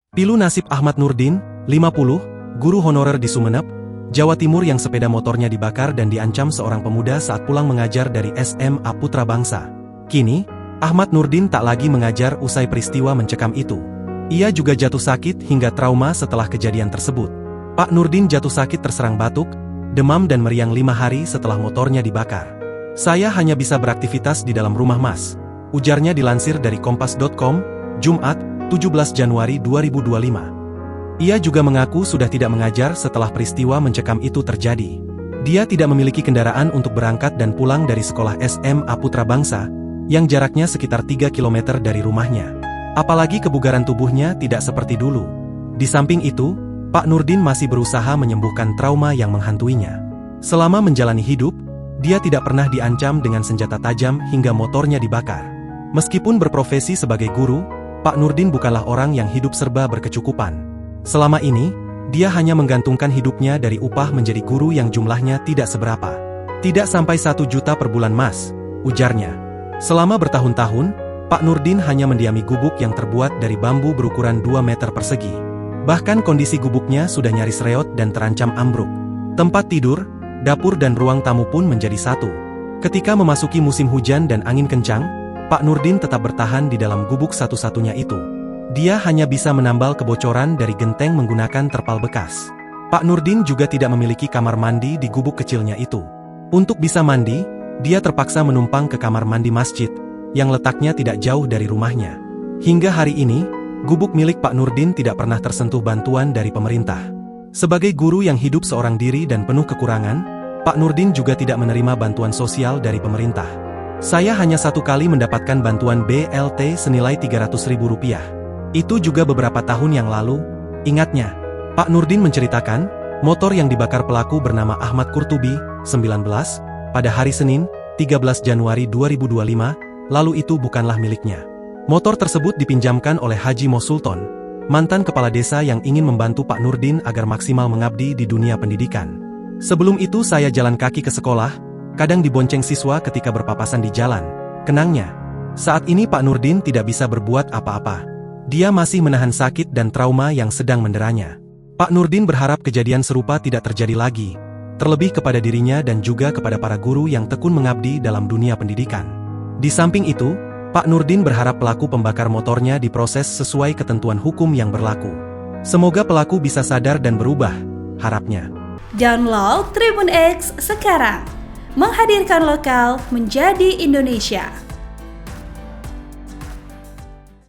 Pilu nasib Ahmad Nurdin, 50, guru honorer di Sumeneb, Jawa Timur yang sepeda motornya dibakar dan diancam seorang pemuda saat pulang mengajar dari SMA Putra Bangsa. Kini, Ahmad Nurdin tak lagi mengajar usai peristiwa mencekam itu. Ia juga jatuh sakit hingga trauma setelah kejadian tersebut. Pak Nurdin jatuh sakit terserang batuk, demam dan meriang 5 hari setelah motornya dibakar. "Saya hanya bisa beraktivitas di dalam rumah Mas," ujarnya dilansir dari Kompas.com, Jumat, 17 Januari 2025. Ia juga mengaku sudah tidak mengajar setelah peristiwa mencekam itu terjadi. Dia tidak memiliki kendaraan untuk berangkat dan pulang dari sekolah SMA Putra Bangsa, yang jaraknya sekitar 3 km dari rumahnya. Apalagi kebugaran tubuhnya tidak seperti dulu. Di samping itu, Pak Nurdin masih berusaha menyembuhkan trauma yang menghantuinya. Selama menjalani hidup, dia tidak pernah diancam dengan senjata tajam hingga motornya dibakar. Meskipun berprofesi sebagai guru, Pak Nurdin bukanlah orang yang hidup serba berkecukupan. Selama ini, dia hanya menggantungkan hidupnya dari upah menjadi guru yang jumlahnya tidak seberapa. "Tidak sampai 1 juta per bulan Mas," ujarnya. Selama bertahun-tahun, Pak Nurdin hanya mendiami gubuk yang terbuat dari bambu berukuran 2 meter persegi. Bahkan kondisi gubuknya sudah nyaris reot dan terancam ambruk. Tempat tidur, dapur dan ruang tamu pun menjadi satu. Ketika memasuki musim hujan dan angin kencang, Pak Nurdin tetap bertahan di dalam gubuk satu-satunya itu. Dia hanya bisa menambal kebocoran dari genteng menggunakan terpal bekas. Pak Nurdin juga tidak memiliki kamar mandi di gubuk kecilnya itu. Untuk bisa mandi, dia terpaksa menumpang ke kamar mandi masjid, yang letaknya tidak jauh dari rumahnya. Hingga hari ini, gubuk milik Pak Nurdin tidak pernah tersentuh bantuan dari pemerintah. Sebagai guru yang hidup seorang diri dan penuh kekurangan, Pak Nurdin juga tidak menerima bantuan sosial dari pemerintah. "Saya hanya 1 kali mendapatkan bantuan BLT senilai Rp300.000. Itu juga beberapa tahun yang lalu," ingatnya. Pak Nurdin menceritakan, motor yang dibakar pelaku bernama Ahmad Kurtubi, 19, pada hari Senin, 13 Januari 2025, lalu itu bukanlah miliknya. Motor tersebut dipinjamkan oleh Haji Mosulton, mantan kepala desa yang ingin membantu Pak Nurdin agar maksimal mengabdi di dunia pendidikan. "Sebelum itu saya jalan kaki ke sekolah, kadang dibonceng siswa ketika berpapasan di jalan," kenangnya. Saat ini Pak Nurdin tidak bisa berbuat apa-apa. Dia masih menahan sakit dan trauma yang sedang menderanya. Pak Nurdin berharap kejadian serupa tidak terjadi lagi, terlebih kepada dirinya dan juga kepada para guru yang tekun mengabdi dalam dunia pendidikan. Di samping itu, Pak Nurdin berharap pelaku pembakar motornya diproses sesuai ketentuan hukum yang berlaku. Semoga pelaku bisa sadar dan berubah, harapnya. Download Tribun X sekarang, menghadirkan lokal menjadi Indonesia.